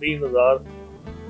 3000,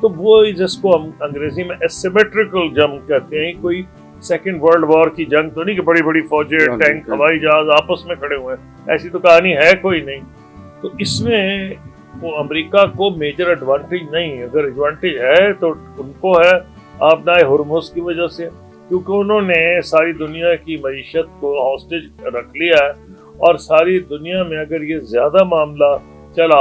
تو وہ جس کو ہم انگریزی میں ایسیمیٹریکل جنگ کہتے ہیں، کوئی سیکنڈ ورلڈ وار کی جنگ تو نہیں کہ بڑی بڑی فوجیں، ٹینک، ہوائی جہاز آپس میں کھڑے ہوئے ہیں، ایسی تو کہانی ہے کوئی نہیں. تو اس میں وہ امریکہ کو میجر ایڈوانٹیج نہیں. اگر ایڈوانٹیج ہے تو ان کو ہے آبنائے ہرمز کی وجہ سے، کیونکہ انہوں نے ساری دنیا کی معیشت کو ہاسٹیج رکھ لیا ہے، اور ساری دنیا میں اگر یہ زیادہ معاملہ چلا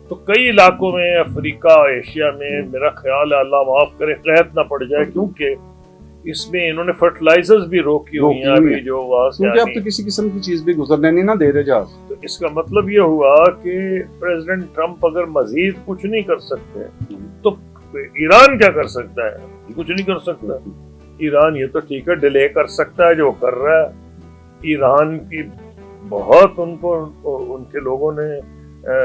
تو کئی علاقوں میں افریقہ، ایشیا میں میرا خیال ہے اللہ معاف کرے قحط نہ پڑ جائے، کیونکہ اس میں انہوں نے فرٹیلائزرز بھی روکی ہوئی ہیں ابھی جو وہاں سے کیونکہ اب تو کسی قسم کی چیز بھی گزرنے نہیں نہ دے رہے جہاز. تو اس کا مطلب یہ ہوا کہ پریزیڈنٹ ٹرمپ اگر مزید کچھ نہیں کر سکتے تو ایران کیا کر سکتا ہے؟ کچھ نہیں کر سکتا. ایران یہ تو ٹھیک ہے ڈیلے کر سکتا ہے جو کر رہا ہے. ایران کی بہت ان کو ان کے لوگوں نے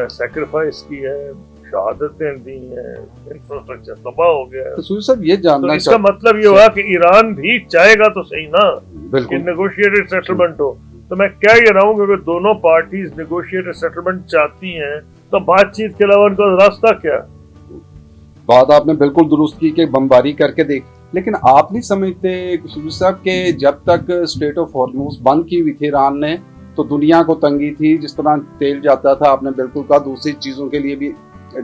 سیکریفائس کی ہے، شہادتیں دی ہیں، انفراسٹرکچر تباہ ہو گیا ہے. سوری صاحب یہ جاننا تو اس کا مطلب یہ ہوا کہ ایران بھی چاہے گا تو صحیح نا کہ نیگوشیٹڈ سیٹلمنٹ ہو. تو میں کیا یہ رہا ہوں کہ اگر دونوں پارٹیز نیگوشیٹڈ سیٹلمنٹ چاہتی ہیں تو بات چیت کے علاوہ ان کا راستہ کیا؟ بات آپ نے بالکل درست کی کہ بمباری کر کے دیکھ. لیکن آپ نہیں سمجھتے سوری صاحب کہ جب تک اسٹریٹ آف ہارموز بند کی ہوئی تھی ایران نے تو دنیا کو تنگی تھی. جس طرح تیل جاتا تھا آپ نے بالکل کہا، دوسری چیزوں کے لیے بھی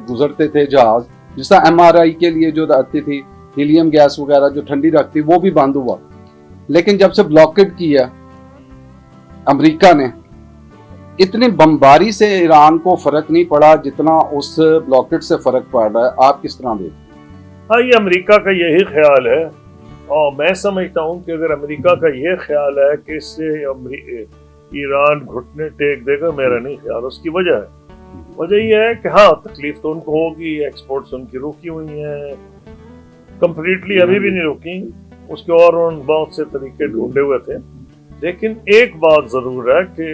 گزرتے تھے جہاز، جس طرح MRI کے لیے جو آتی تھی ہیلیم گیس وغیرہ جو ٹھنڈی رکھتی، وہ بھی بند ہوا. لیکن جب سے بلاکڈ کیا امریکہ نے، اتنی بمباری سے ایران کو فرق نہیں پڑا جتنا اس بلاکڈ سے فرق پڑ رہا ہے. آپ کس طرح دیکھتے ہیں؟ ہاں یہ امریکہ کا یہی خیال ہے، اور میں سمجھتا ہوں کہ اگر امریکہ کا یہ خیال ہے کہ اس سے ایران گھٹنے ٹیک دے گا، میرا نہیں خیال. اس کی وجہ یہ ہے کہ ہاں تکلیف تو ان کو ہوگی، ایکسپورٹس ان کی رکی ہوئی ہیں کمپلیٹلی، ابھی بھی نہیں رکی، اس کے اور ان بہت سے طریقے ڈھونڈے ہوئے تھے. لیکن ایک بات ضرور ہے کہ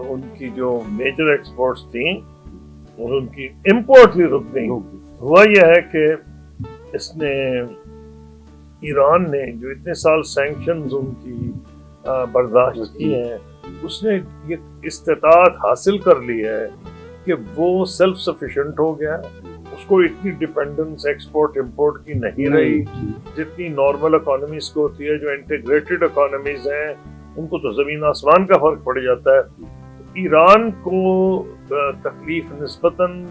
ان کی جو میجر ایکسپورٹس تھیں اور ان کی امپورٹ بھی رک گئی. ہوا یہ ہے کہ اس نے ایران نے جو اتنے سال سینکشنز ان کی برداشت کی ہیں، اس نے یہ استطاعت حاصل کر لی ہے کہ وہ سیلف سفیشینٹ ہو گیا. اس کو اتنی ڈیپینڈنس ایکسپورٹ امپورٹ کی نہیں رہی جتنی نارمل اکانومیز کو ہوتی ہے. جو انٹیگریٹڈ اکانومیز ہیں ان کو تو زمین آسمان کا فرق پڑ جاتا ہے. ایران کو تکلیف نسبتاً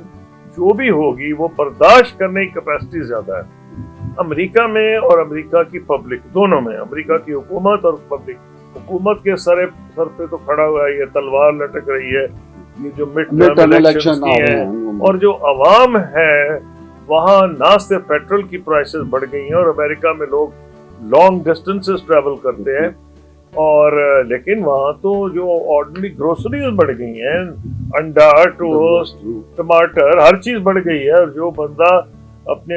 جو بھی ہوگی وہ برداشت کرنے کی کیپیسٹی زیادہ ہے. امریکہ میں اور امریکہ کی پبلک دونوں میں، امریکہ کی حکومت اور پبلک، حکومت کے سر پہ تو کھڑا ہوا ہے، یہ تلوار لٹک رہی ہے یہ جو مڈ ٹرم الیکشن کی ہیں، اور جو عوام ہے وہاں نہ صرف پیٹرول کی پرائسز بڑھ گئی ہیں اور امریکہ میں لوگ لانگ ڈسٹینسز ٹریول کرتے ہیں، اور لیکن وہاں تو جو آرڈنری گروسریز بڑھ گئی ہیں، انڈا، ٹوسٹ، ٹماٹر، ہر چیز بڑھ گئی ہے. اور جو بندہ اپنے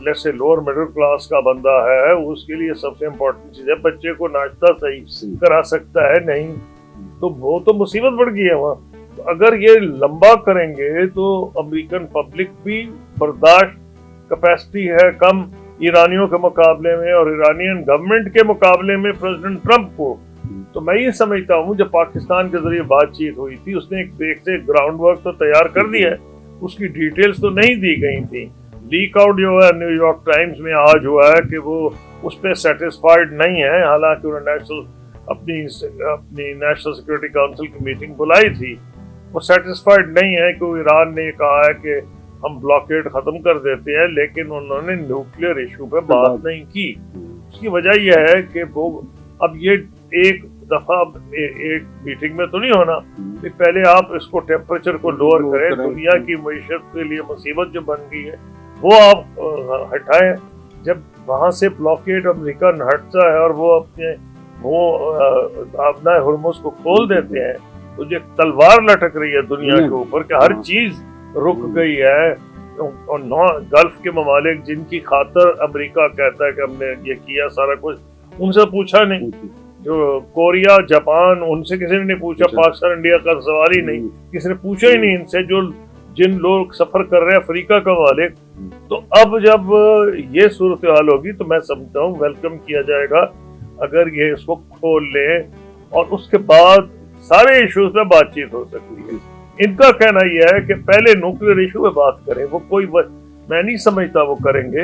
جیسے لوور مڈل کلاس کا بندہ ہے اس کے لیے سب سے امپورٹنٹ چیز ہے بچے کو ناشتہ صحیح کرا سکتا ہے نہیں، تو وہ تو مصیبت بڑھ گئی ہے وہاں. تو اگر یہ لمبا کریں گے تو امریکن پبلک بھی برداشت کیپیسٹی ہے کم ایرانیوں کے مقابلے میں اور ایرانین گورنمنٹ کے مقابلے میں پریزیڈنٹ ٹرمپ کو. تو میں یہ سمجھتا ہوں جب پاکستان کے ذریعے بات چیت ہوئی تھی اس نے ایک بیسک گراؤنڈ ورک تو تیار کر دیا ہے، اس کی ڈیٹیلز تو نہیں دی گئی تھی. لیک آؤٹ جو ہے نیو یارک ٹائمز میں آج ہوا ہے کہ وہ اس پہ سیٹسفائیڈ نہیں ہے، حالانکہ انہوں نے اپنی نیشنل سیکورٹی کونسل کی میٹنگ بلائی تھی. وہ سیٹسفائیڈ نہیں ہے کہ ایران نے کہا ہے کہ ہم بلاکیڈ ختم کر دیتے ہیں، لیکن انہوں نے نیوکلیئر ایشو پہ بات نہیں کی. اس کی وجہ یہ ہے کہ وہ اب یہ ایک دفعہ ایک میٹنگ میں تو نہیں ہونا کہ پہلے آپ اس کو ٹیمپریچر کو لوور کریں. دنیا کی معیشت کے لیے مصیبت جو بن گئی ہے وہ آپ ہٹائیں. جب وہاں سے بلاکیڈ امریکہ ہٹتا ہے اور وہ اپنے آبنائے ہرمز کو کھول دیتے ہیں تو جو تلوار لٹک رہی ہے دنیا کے اوپر کہ ہر چیز رک گئی ہے. اور گلف کے ممالک جن کی خاطر امریکہ کہتا ہے کہ ہم نے یہ کیا سارا کچھ، ان سے پوچھا نہیں. جو کوریا، جاپان، ان سے کسی نے نہیں پوچھا. پاکستان انڈیا کا سوال ہی نہیں، کسی نے پوچھا ہی نہیں ان سے. جو جن لوگ سفر کر رہے ہیں افریقہ کا مالک. تو اب جب یہ صورتحال ہوگی تو میں سمجھتا ہوں ویلکم کیا جائے گا اگر یہ اس کو کھول لے، اور اس کے بعد سارے ایشوز پہ بات چیت ہو سکتی ہے. ان کا کہنا یہ ہے کہ پہلے نیوکلیئر ایشو پہ بات کریں. وہ کوئی میں نہیں سمجھتا وہ کریں گے،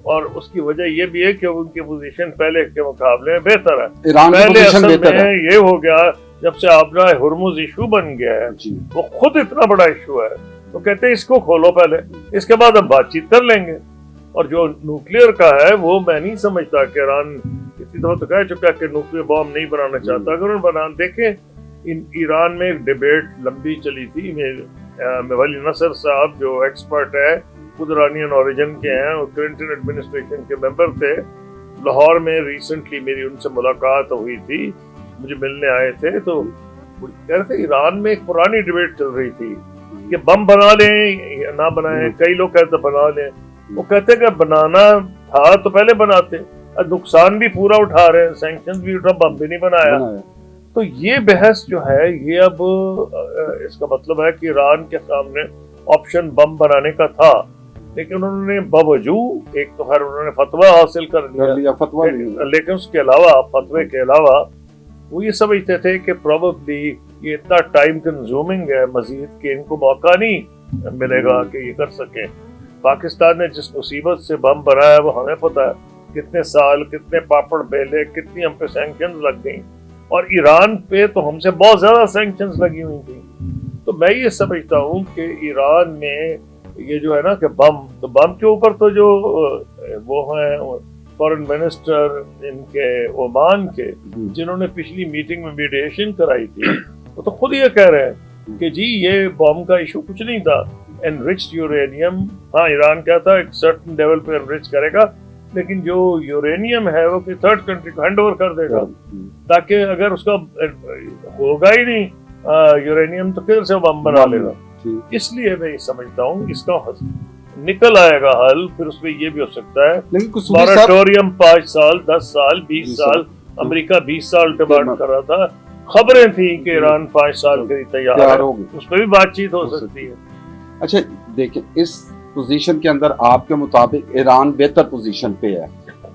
اور اس کی وجہ یہ بھی ہے کہ ان کی پوزیشن پہلے کے مقابلے میں بہتر ہے. پہلے اصل میں یہ ہو گیا جب سے آبرا ہرمز ایشو بن گیا ہے، وہ خود اتنا بڑا ایشو ہے، تو کہتے ہیں اس کو کھولو پہلے، اس کے بعد ہم بات چیت کر لیں گے. اور جو نیوکلیئر کا ہے وہ میں نہیں سمجھتا کہ ایران کتنی دفعہ تو کہہ چکا کہ نیوکلیئر بام نہیں بنانا چاہتا. اگر انہوں بنا دیکھیں ایران میں ایک ڈیبیٹ لمبی چلی تھی. ولی نصر صاحب جو ایکسپرٹ ہے، خود ایرانین اوریجن کے ہیں اور کلنٹن ایڈمنسٹریشن کے ممبر تھے، لاہور میں ریسنٹلی میری ان سے ملاقات ہوئی تھی، مجھے ملنے آئے تھے. تو کہہ رہے تھے ایران میں ایک پرانی ڈیبیٹ چل رہی تھی کہ بم بنا لیں یا نہ بنائیں. کئی لوگ کہتے بنا لیں، وہ کہتے کہ بنانا تھا تو پہلے بناتے، نقصان بھی پورا اٹھا رہے ہیں، سینکشنز بھی اٹھا، بم بھی نہیں بنایا. تو یہ بحث جو ہے یہ اب اس کا مطلب ہے کہ ایران کے سامنے آپشن بم بنانے کا تھا، لیکن انہوں نے باوجود ایک تو خیر انہوں نے فتویٰ حاصل کر لیا، لیکن اس کے علاوہ فتوے کے علاوہ وہ یہ سمجھتے تھے کہ پروبیبلی یہ اتنا ٹائم کنزیومنگ ہے مزید کہ ان کو موقع نہیں ملے گا کہ یہ کر سکیں. پاکستان نے جس مصیبت سے بم بنایا وہ ہمیں پتہ ہے، کتنے سال، کتنے پاپڑ بیلے، کتنی ہم پہ سینکشنز لگ گئیں، اور ایران پہ تو ہم سے بہت زیادہ سینکشنز لگی ہوئی تھیں. تو میں یہ سمجھتا ہوں کہ ایران میں یہ جو ہے نا کہ تو بم کے اوپر تو جو وہ ہیں فورن منسٹر ان کے عمان کے، جنہوں نے پچھلی میٹنگ میں میڈیشن کرائی تھی، وہ تو خود یہ کہہ رہے ہیں کہ جی یہ بم کا ایشو کچھ نہیں تھا. انرچڈ یورینیم، ہاں ایران کیا تھا ایک سرٹن لیول پہ انرچ کرے گا، لیکن جو یورینیم ہے وہ کہ تھرڈ کنٹری کو ہینڈ اوور کر دے گا، تاکہ اگر اس کا ہوگا ہی نہیں یورینیم تو پھر سے بم بنا لے گا. اس لیے میں یہ سمجھتا ہوں اس کا نکل آئے گا حل. پھر اس میں یہ بھی ہو سکتا ہے مورٹوریم 5 سال 10 سال 20 سال، امریکہ 20 سال ڈیمانڈ کر رہا تھا، خبریں تھیں کہ ایران 5 سال کے لیے تیار ہوگی، اس پہ بھی بات چیت ہو سکتی ہے. اچھا دیکھیں اس پوزیشن کے اندر آپ کے مطابق ایران بہتر پوزیشن پہ ہے.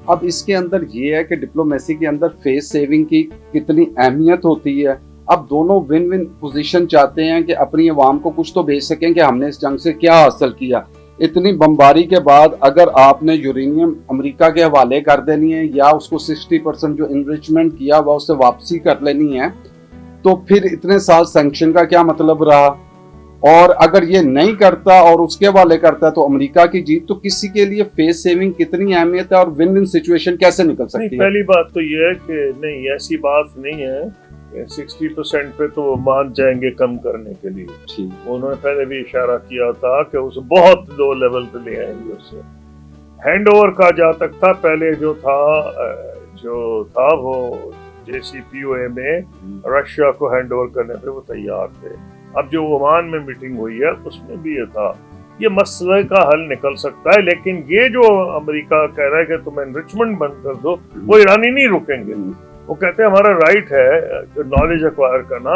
اب اس کے اندر یہ ہے کہ ڈپلومیسی کے اندر فیس سیونگ کی کتنی اہمیت ہوتی ہے. اب دونوں ون ون پوزیشن چاہتے ہیں کہ اپنی عوام کو کچھ تو بھیج سکیں کہ ہم نے اس جنگ سے کیا حاصل کیا. اتنی بمباری کے بعد اگر آپ نے یورینیم امریکہ کے حوالے کر دینی ہے یا اس کو 60% جو انریچمنٹ کیا ہوا اسے واپسی کر لینی ہے، تو پھر اتنے سال سینکشن کا کیا مطلب رہا؟ اور اگر یہ نہیں کرتا اور اس کے حوالے کرتا ہے تو امریکہ کی جیت. تو کسی کے لیے فیس سیونگ کتنی اہمیت ہے اور ون ون سچویشن کیسے نکل سکتی ہے؟ پہلی بات تو یہ ہے کہ نہیں ایسی بات نہیں ہے، 60% پہ تو مان جائیں گے کم کرنے کے لیے. انہوں نے پہلے بھی اشارہ کیا تھا کہ اسے بہت لو لیول پہ لے آئیں گے. اسے ہینڈ اوور کا جہاں تک تھا پہلے جو تھا وہ JCPOA میں رشیا کو ہینڈ اوور کرنے پہ وہ تیار تھے. اب جو عمان میں میٹنگ ہوئی ہے اس میں بھی یہ تھا. یہ مسئلے کا حل نکل سکتا ہے، لیکن یہ جو امریکہ کہہ رہا ہے کہ تم انریچمنٹ بند کر دو، وہ ایرانی نہیں رکیں گے. وہ کہتے ہیں ہمارا رائٹ ہے کہ نالج ایکوائر کرنا،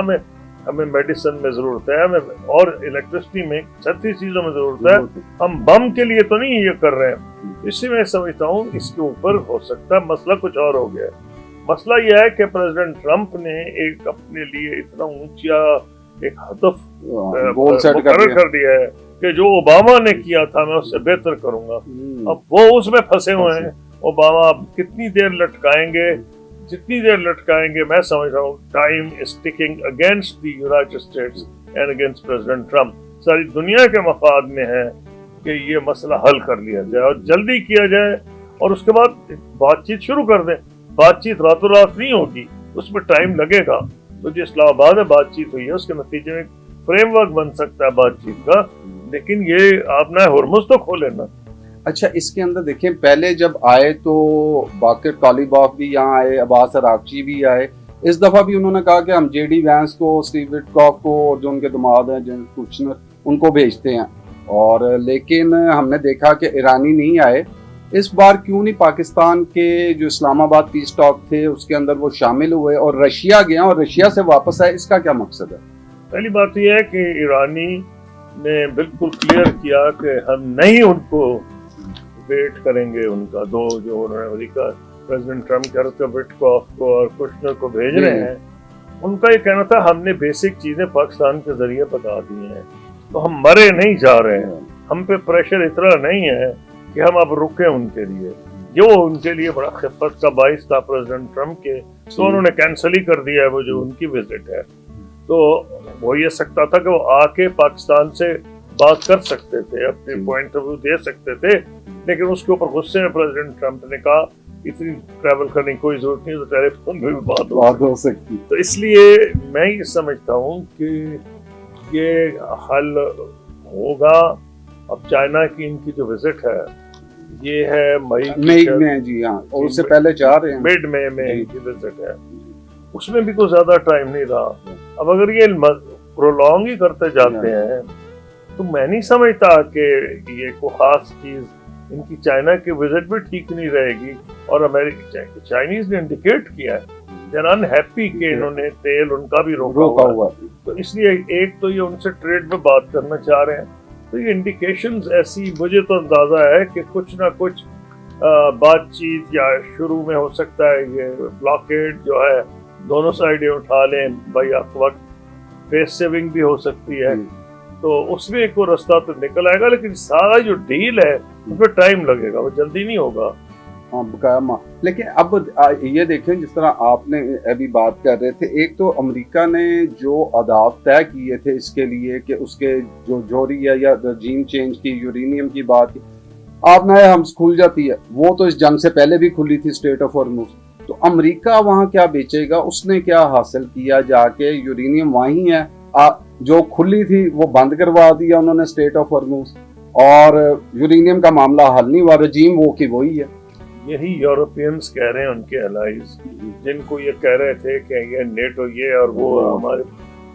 ہمیں میڈیسن میں ضرورت ہے، ہمیں اور الیکٹرسٹی میں 36 چیزوں میں ضرورت ہے، ہم بم کے لیے تو نہیں یہ کر رہے ہیں. اسی میں سمجھتا ہوں اس کے اوپر ہو سکتا ہے مسئلہ کچھ اور ہو گیا ہے. مسئلہ یہ ہے کہ پریزیڈنٹ ٹرمپ نے ایک اپنے لیے اتنا اونچا ایک ہدف مقرر کر دیا ہے کہ جو اوباما نے کیا تھا میں اس سے بہتر کروں گا. اب وہ اس میں پھنسے ہوئے ہیں. اوباما کتنی دیر لٹکائیں گے، جتنی دیر لٹکائیں گے میں سمجھ رہا ہوں time is taking against the United States and against president Trump. ساری دنیا کے مفاد میں ہے کہ یہ مسئلہ حل کر لیا جائے اور جلدی کیا جائے، اور اس کے بعد بات چیت شروع کر دیں. بات چیت راتوں رات نہیں ہوگی، اس میں ٹائم لگے گا. تو جو اسلام آباد میں بات چیت ہوئی ہے اس کے نتیجے میں فریم ورک بن سکتا ہے بات چیت کا، لیکن یہ آپ نہ ہرمز تو کھولے نا. اچھا اس کے اندر دیکھیں پہلے جب آئے تو باقر طالباف بھی یہاں آئے، عباس عراقچی بھی آئے. اس دفعہ بھی انہوں نے کہا کہ ہم JD وینس کو، اسٹیو وٹکاف کو اور جو ان کے دماد ہیں جن کوچنر ان کو بھیجتے ہیں. اور لیکن ہم نے دیکھا کہ ایرانی نہیں آئے. اس بار کیوں نہیں پاکستان کے جو اسلام آباد پیس ٹاک تھے اس کے اندر وہ شامل ہوئے اور رشیا گیا اور رشیا سے واپس آئے؟ اس کا کیا مقصد ہے؟ پہلی بات یہ ہے کہ ایرانی نے بالکل کلیئر کیا کہ ہم نہیں ان کو ویٹ کریں گے. ان کا دو جو انہوں نے امریکہ پریزیڈنٹ ٹرمپ کہہ رہے تھے وٹکاف کو اور کوشنر کو بھیج رہے ہیں، ان کا یہ کہنا تھا ہم نے بیسک چیزیں پاکستان کے ذریعے بتا دی ہیں، تو ہم مرے نہیں جا رہے ہیں، ہم پہ پریشر اتنا نہیں ہے کہ ہم اب رکیں ان کے لیے. جو ان کے لیے بڑا خفت کا باعث تھا پریزیڈنٹ ٹرمپ کے, تو انہوں نے کینسل ہی کر دیا ہے وہ جو ان کی وزٹ ہے. تو وہ یہ سکتا تھا کہ وہ آ کے پاکستان سے بات کر سکتے تھے, اپنے پوائنٹ آف ویو دے سکتے تھے, لیکن اس کے اوپر غصے میں پریزیڈنٹ ٹرمپ نے کہا اتنی ٹریول کرنے کی کوئی ضرورت نہیں, تو ٹیلی فون پہ بھی بات ہو سکتی. تو اس لیے میں یہ سمجھتا ہوں کہ یہ حل ہوگا. اب چائنا کی ان کی جو وزٹ ہے یہ ہے مئی میں, جی ہاں, اور اس سے پہلے چاہ رہے ہیں مڈ مئی میں کی وزٹ ہے. اس میں بھی کوئی زیادہ ٹائم نہیں رہا. اب اگر یہ پرولونگ ہی کرتے جاتے ہیں تو میں نہیں سمجھتا کہ یہ کوئی خاص چیز, ان کی چائنا کی وزٹ بھی ٹھیک نہیں رہے گی. اور چائنیز نے انڈیکیٹ کیا ہے دے آر انہیپی کہ انہوں نے تیل ان کا بھی روکا ہوا. تو اس لیے ایک تو یہ ان سے ٹریڈ پہ بات کرنا چاہ رہے ہیں. تو یہ انڈیکیشنز ایسی, مجھے تو اندازہ ہے کہ کچھ نہ کچھ بات چیت یا شروع میں ہو سکتا ہے یہ بلاکیڈ جو ہے دونوں سائڈیں اٹھا لیں بھائی آپ وقت, فیس سیونگ بھی ہو سکتی ہے. تو اس میں ایک رستہ تو نکل آئے گا, لیکن سارا جو ڈیل ہے اس میں ٹائم لگے گا, وہ جلدی نہیں ہوگا. لیکن اب یہ دیکھیں جس طرح آپ نے ابھی بات کر رہے تھے, ایک تو امریکہ نے جو اہداف طے کیے تھے اس کے لیے کہ اس کے جو جوہری ہے یا رجیم چینج کی, یورینیم کی بات کی, آپ نے ہم کھل جاتی ہے, وہ تو اس جنگ سے پہلے بھی کھلی تھی اسٹریٹ آف ہارموز. تو امریکہ وہاں کیا بیچے گا, اس نے کیا حاصل کیا جا کے؟ یورینیم وہیں ہے جو کھلی تھی وہ بند کروا دیا انہوں نے اسٹریٹ آف ہارموز, اور یورینیم کا معاملہ حل نہیں ہوا, رجیم وہ کی وہی ہے. یہی یورپینز کہہ رہے ہیں, ان کے الائز جن کو یہ کہہ رہے تھے کہ یہ نیٹو یہ اور وہ ہمارے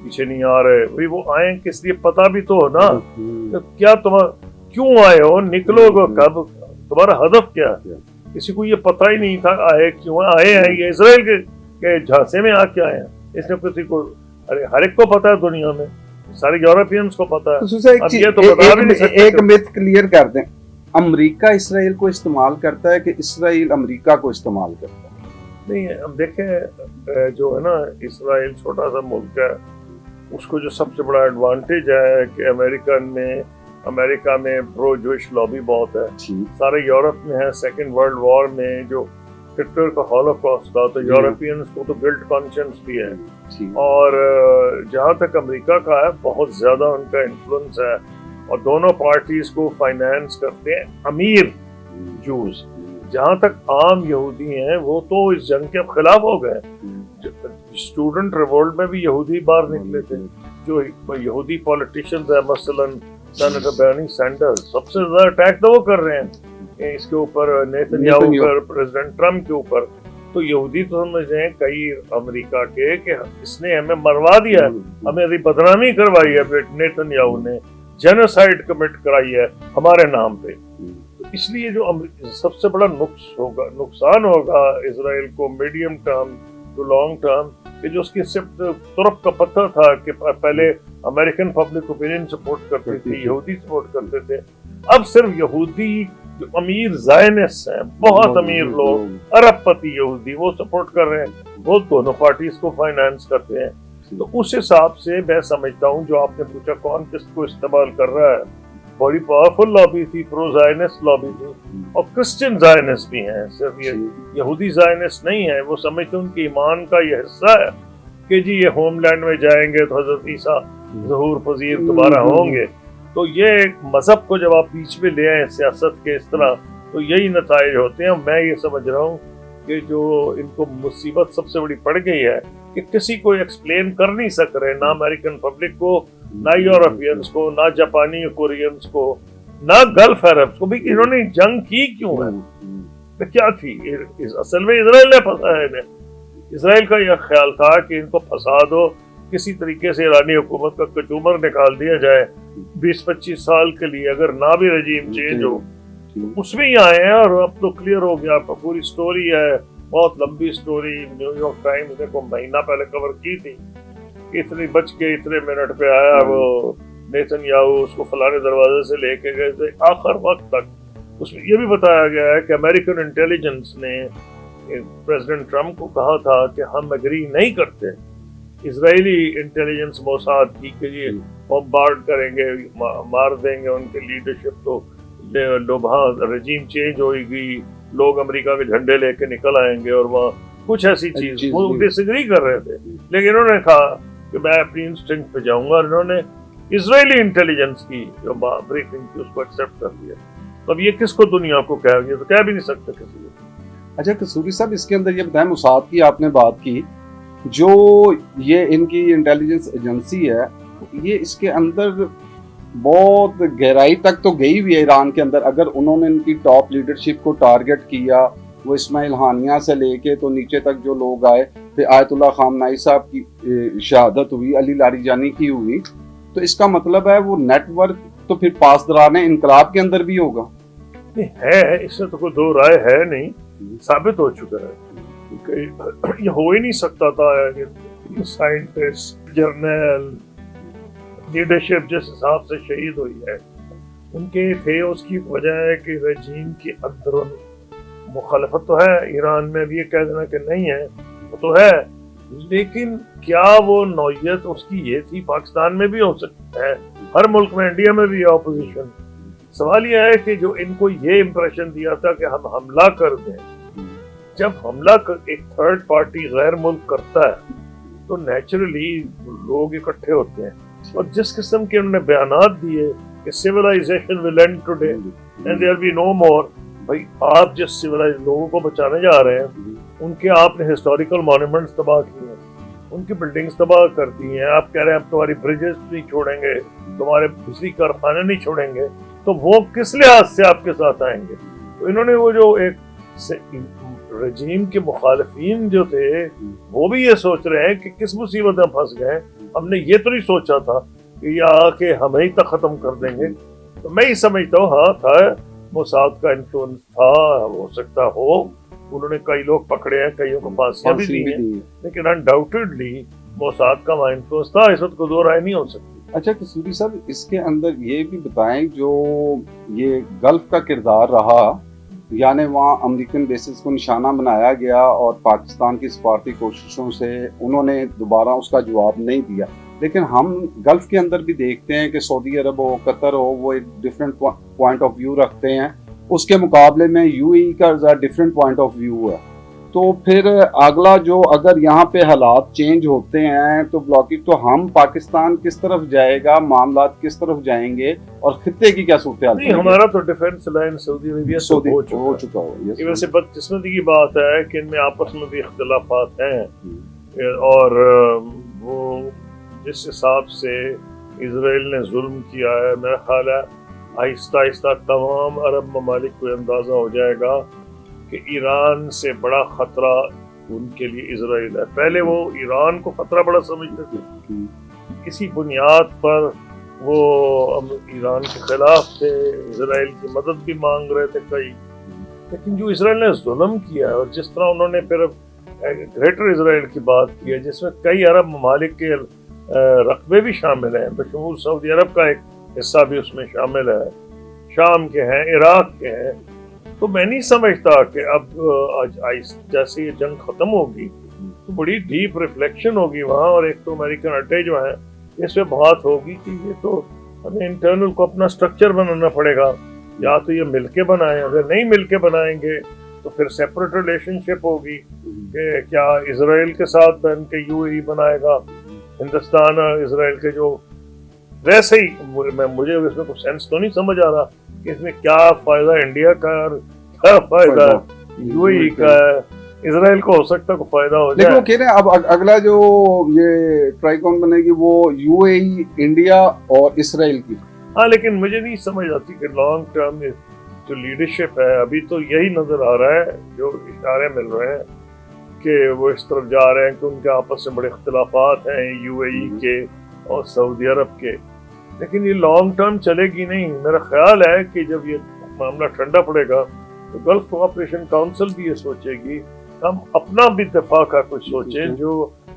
پیچھے نہیں آ رہے, بھئی وہ آئیں کس لیے پتہ بھی تو ہو نا. کیا تم کیوں آئے ہو, نکلو گے کب, تمہارا ہدف کیا؟ کسی کو یہ پتہ ہی نہیں تھا آئے کیوں آئے ہیں. یہ اسرائیل کے جھانسے میں آ کے آئے ہیں, اس نے کسی کو, ارے ہر ایک کو پتا ہے دنیا میں, سارے یورپینز کو پتا ہے. ایک مت کلیئر کر دیں, امریکہ اسرائیل کو استعمال کرتا ہے کہ اسرائیل امریکہ کو استعمال کرتا ہے؟ نہیں, اب دیکھیں جو ہے نا اسرائیل چھوٹا سا ملک ہے, اس کو جو سب سے بڑا ایڈوانٹیج ہے کہ امریکہ میں پرو جوش لابی بہت ہے. سارے یورپ میں ہے. سیکنڈ ورلڈ وار میں جو ہٹلر کا ہولوکاسٹ تھا تو یورپینز کو تو گلٹ کانشنس بھی ہے. اور جہاں تک امریکہ کا ہے بہت زیادہ ان کا انفلوئنس ہے, اور دونوں پارٹیز کو فائنانس کرتے ہیں امیر جوز. جہاں تک عام یہودی ہیں وہ تو اس جنگ کے خلاف ہو گئے. اسٹوڈنٹ ریولٹ میں بھی یہودی باہر نکلے تھے. جو یہودی پولیٹیشنز ہیں مثلا سینیٹر برنی سینڈرز, سب سے زیادہ اٹیک تو وہ کر رہے ہیں اس کے اوپر, نیتن یاہو پر, پریزیڈنٹ ٹرمپ کے اوپر. تو یہودی تو سمجھ رہے ہیں کئی امریکہ کے کہ اس نے ہمیں مروا دیا ہے, ہمیں بدنامی کروائی ہے, نیتن یاہو نے جینوسائیڈ کمٹ کرائی ہے ہمارے نام پہ. اس لیے جو سب سے بڑا نقصان ہوگا اسرائیل کو medium term to long term, کہ جو اس کی صرف طرف کا پتھر تھا کہ پہلے امریکن پبلک اوپینین سپورٹ کرتی تھی, یہودی سپورٹ کرتے تھے, اب صرف یہودی جو امیر زائنسٹ ہیں, بہت امیر لوگ, ارب پتی یہودی, وہ سپورٹ کر رہے ہیں, وہ دونوں پارٹیز کو فائنانس کرتے ہیں. تو اس حساب سے میں سمجھتا ہوں جو آپ نے پوچھا کون کس کو استعمال کر رہا ہے, بڑی پاورفل لابی تھی, پرو زائنسٹ لابی تھی, اور کرسچن زائنسٹ بھی ہیں, صرف یہ یہودی زائنسٹ نہیں ہیں. وہ سمجھتے ان کے ایمان کا یہ حصہ ہے کہ جی یہ ہوم لینڈ میں جائیں گے تو حضرت عیسیٰ ظہور پذیر دوبارہ ہوں گے. تو یہ مذہب کو جب آپ بیچ میں لے آئیں سیاست کے اس طرح, تو یہی نتائج ہوتے ہیں. میں یہ سمجھ رہا ہوں کہ جو ان کو مصیبت سب سے بڑی پڑ گئی ہے کہ کسی کو ایکسپلین کر نہیں سک رہے, نہ امریکن پبلک کو, نہ یورپینز کو, نہ جاپانی کورینز کو, نہ گلف عربز کو بھی کہ انہوں نے جنگ کی کیوں ہے, کیا تھی. اصل میں اسرائیل نے پھنسا ہے انہیں. اسرائیل کا یہ خیال تھا کہ ان کو پھنسا دو, کسی طریقے سے ایرانی حکومت کا کچومر نکال دیا جائے 20-25 سال کے لیے, اگر نہ بھی رجیم چینج ہو. اس میں ہی آئے ہیں, اور اب تو کلیئر ہو گیا. پوری سٹوری ہے, بہت لمبی سٹوری, نیو یارک ٹائمز نے کو مہینہ پہلے کور کی تھی. اتنی بچ کے اتنے منٹ پہ آیا وہ نیتن یاہو, اس کو فلانے دروازے سے لے کے گئے تھے آخر وقت تک. اس میں یہ بھی بتایا گیا ہے کہ امریکن انٹیلیجنس نے پریزیڈنٹ ٹرمپ کو کہا تھا کہ ہم اگری نہیں کرتے اسرائیلی انٹیلیجنس موساد کی کہ یہ بمبارڈ کریں گے، مار دیں گے ان کے لیڈرشپ، تو وہاں رجیم چینج ہوئے گی، لوگ امریکہ کے جھنڈے لے کے نکل آئیں گے، اور وہاں کچھ ایسی چیز وہ ڈس ایگری کر رہے تھے، لیکن انہوں نے کہا کہ میں اپنی انسٹنکٹ پہ جاؤں گا، اور انہوں نے اسرائیلی انٹیلیجنس کی جو بریفنگ تھی اس کو ایکسیپٹ کر دیا۔ اب یہ کس کو دنیا کو کہہ گیا، تو کہہ بھی نہیں سکتا کسی کو۔ اچھا قصوری صاحب، اس کے اندر یہ بتائیں، موساد کی آپ نے بات کی، جو یہ ان کی انٹیلیجنس ایجنسی ہے، یہ اس کے اندر بہت گہرائی تک تو گئی ہوئی ہے ایران کے اندر۔ اگر انہوں نے ان کی ٹاپ لیڈرشپ کو ٹارگٹ کیا، وہ اسماعیل ہانیہ سے لے کے تو نیچے تک جو لوگ آئے، پھر آیت اللہ خامنائی صاحب کی شہادت ہوئی، علی لاریجانی کی ہوئی، تو اس کا مطلب ہے وہ نیٹ ورک تو پھر پاسداران انقلاب کے اندر بھی ہوگا ہے، اس میں تو کوئی دو رائے ہے نہیں، ثابت ہو چکا ہے۔ یہ ہو ہی نہیں سکتا تھا کہ سائنٹسٹ، جرنل، لیڈرشپ جس حساب سے شہید ہوئی ہے ان کے تھے، اس کی وجہ ہے کہ رجیم کی اندرون مخالفت تو ہے ایران میں، بھی یہ کہہ دینا کہ نہیں ہے، وہ تو ہے، لیکن کیا وہ نوعیت اس کی یہ تھی؟ پاکستان میں بھی ہو سکتا ہے، ہر ملک میں، انڈیا میں بھی ہے اپوزیشن۔ سوال یہ ہے کہ جو ان کو یہ امپریشن دیا تھا کہ ہم حملہ کر دیں، جب حملہ ایک تھرڈ پارٹی غیر ملک کرتا ہے تو نیچرلی لوگ اکٹھے ہوتے ہیں، اور جس قسم کے انہوں نے بیانات دیے کہ civilization will end today and there will be no more، بھائی آپ جس civilized لوگوں کو بچانے جا رہے ہیں ان کے آپ نے ہسٹوریکل مانیومنٹس تباہ کیے ہیں، ان کی بلڈنگز تباہ کر دی ہیں، آپ کہہ رہے ہیں اب تمہاری بریجز نہیں چھوڑیں گے، تمہارے بجلی کارخانے نہیں چھوڑیں گے، تو وہ کس لحاظ سے آپ کے ساتھ آئیں گے؟ تو انہوں نے وہ جو ایک رجیم کے مخالفین جو تھے وہ بھی یہ سوچ رہے ہیں کہ کس مصیبت میں پھنس گئے، ہم نے یہ تو نہیں سوچا تھا کہ یہ آ کے ہمیں ہی تک ختم کر دیں گے۔ تو میں ہی سمجھتا ہوں ہاں تھا، موساد کا انفلوئنس تھا، ہو سکتا ہو، انہوں نے کئی لوگ پکڑے ہیں، کئیوں کو پھانسیاں بھی دی ہیں، لیکن انڈاؤٹڈلی موساد کا وہاں انفلوئنس تھا، اس وقت کو دو رائے نہیں ہو سکتی۔ اچھا قصوری صاحب، اس کے اندر یہ بھی بتائیں جو یہ گلف کا کردار رہا، یعنی وہاں امریکن بیسز کو نشانہ بنایا گیا اور پاکستان کی سفارتی کوششوں سے انہوں نے دوبارہ اس کا جواب نہیں دیا، لیکن ہم گلف کے اندر بھی دیکھتے ہیں کہ سعودی عرب ہو، قطر ہو، وہ ایک ڈفرینٹ پوائنٹ آف ویو رکھتے ہیں، اس کے مقابلے میں یو اے ای کا ڈفرینٹ پوائنٹ آف ویو ہے۔ تو پھر اگلا جو اگر یہاں پہ حالات چینج ہوتے ہیں تو بلاکیج، تو ہم پاکستان کس طرف جائے گا، معاملات کس طرف جائیں گے، اور خطے کی کیا صورتحال؟ نہیں، ہمارا تو ڈیفنس لائن سعودی عربیہ سے ہو چکا ہو۔ یہ ویسے بدقسمتی کی بات ہے کہ ان میں آپس میں بھی اختلافات ہیں، اور وہ جس حساب سے اسرائیل نے ظلم کیا ہے، میرا خیال ہے آہستہ آہستہ تمام عرب ممالک کو اندازہ ہو جائے گا کہ ایران سے بڑا خطرہ ان کے لیے اسرائیل ہے۔ پہلے وہ ایران کو خطرہ بڑا سمجھتے تھے، کسی بنیاد پر وہ ایران کے خلاف تھے، اسرائیل کی مدد بھی مانگ رہے تھے کئی، لیکن جو اسرائیل نے ظلم کیا اور جس طرح انہوں نے پھر گریٹر اسرائیل کی بات کی ہے، جس میں کئی عرب ممالک کے رقبے بھی شامل ہیں، بشمول سعودی عرب کا ایک حصہ بھی اس میں شامل ہے، شام کے ہیں، عراق کے ہیں، تو میں نہیں سمجھتا کہ اب جیسے یہ جنگ ختم ہوگی تو بڑی ڈیپ ریفلیکشن ہوگی وہاں، اور ایک تو امریکن اڈے جو ہیں اس پہ بات ہوگی کہ یہ تو ہمیں انٹرنل کو اپنا سٹرکچر بنانا پڑے گا، یا تو یہ مل کے بنائیں، اگر نہیں مل کے بنائیں گے تو پھر سیپریٹ ریلیشن شپ ہوگی کہ کیا اسرائیل کے ساتھ بن کے یو اے ای بنائے گا ہندوستان اور اسرائیل کے، جو ویسے ہی مجھے اس میں کوئی سینس تو نہیں سمجھ آ رہا کہ اس میں کیا فائدہ انڈیا کا اور کیا فائدہ یو اے ای کا ہے، اسرائیل کو ہو سکتا ہے کوئی فائدہ ہو جائے، لیکن وہ کہہ رہے ہیں اب اگلا جو یہ ٹرائیکون بنے گی وہ یو اے ای، انڈیا اور اسرائیل کی۔ ہاں، لیکن مجھے نہیں سمجھ آتی کہ لانگ ٹرم جو لیڈرشپ ہے، ابھی تو یہی نظر آ رہا ہے، جو اشارے مل رہے ہیں کہ وہ اس طرف جا رہے ہیں کہ ان کے آپس میں بڑے اختلافات ہیں یو اے ای کے اور سعودی عرب کے، لیکن یہ لانگ ٹرم چلے گی نہیں۔ میرا خیال ہے کہ جب یہ معاملہ ٹھنڈا پڑے گا تو گلف کوآپریشن کاؤنسل بھی یہ سوچے گی ہم اپنا بھی دفاع کا کچھ سوچیں جو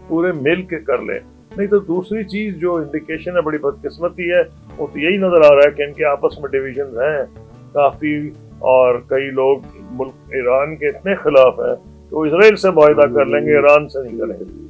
پورے مل کے کر لیں، نہیں تو دوسری چیز جو انڈیکیشن ہے بڑی بدقسمتی ہے، وہ تو یہی نظر آ رہا ہے کہ ان کے آپس میں ڈویژنز ہیں کافی، اور کئی لوگ ملک ایران کے اتنے خلاف ہیں کہ وہ اسرائیل سے معاہدہ کر لیں گے، ایران سے نہیں کریں گے۔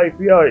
IPI।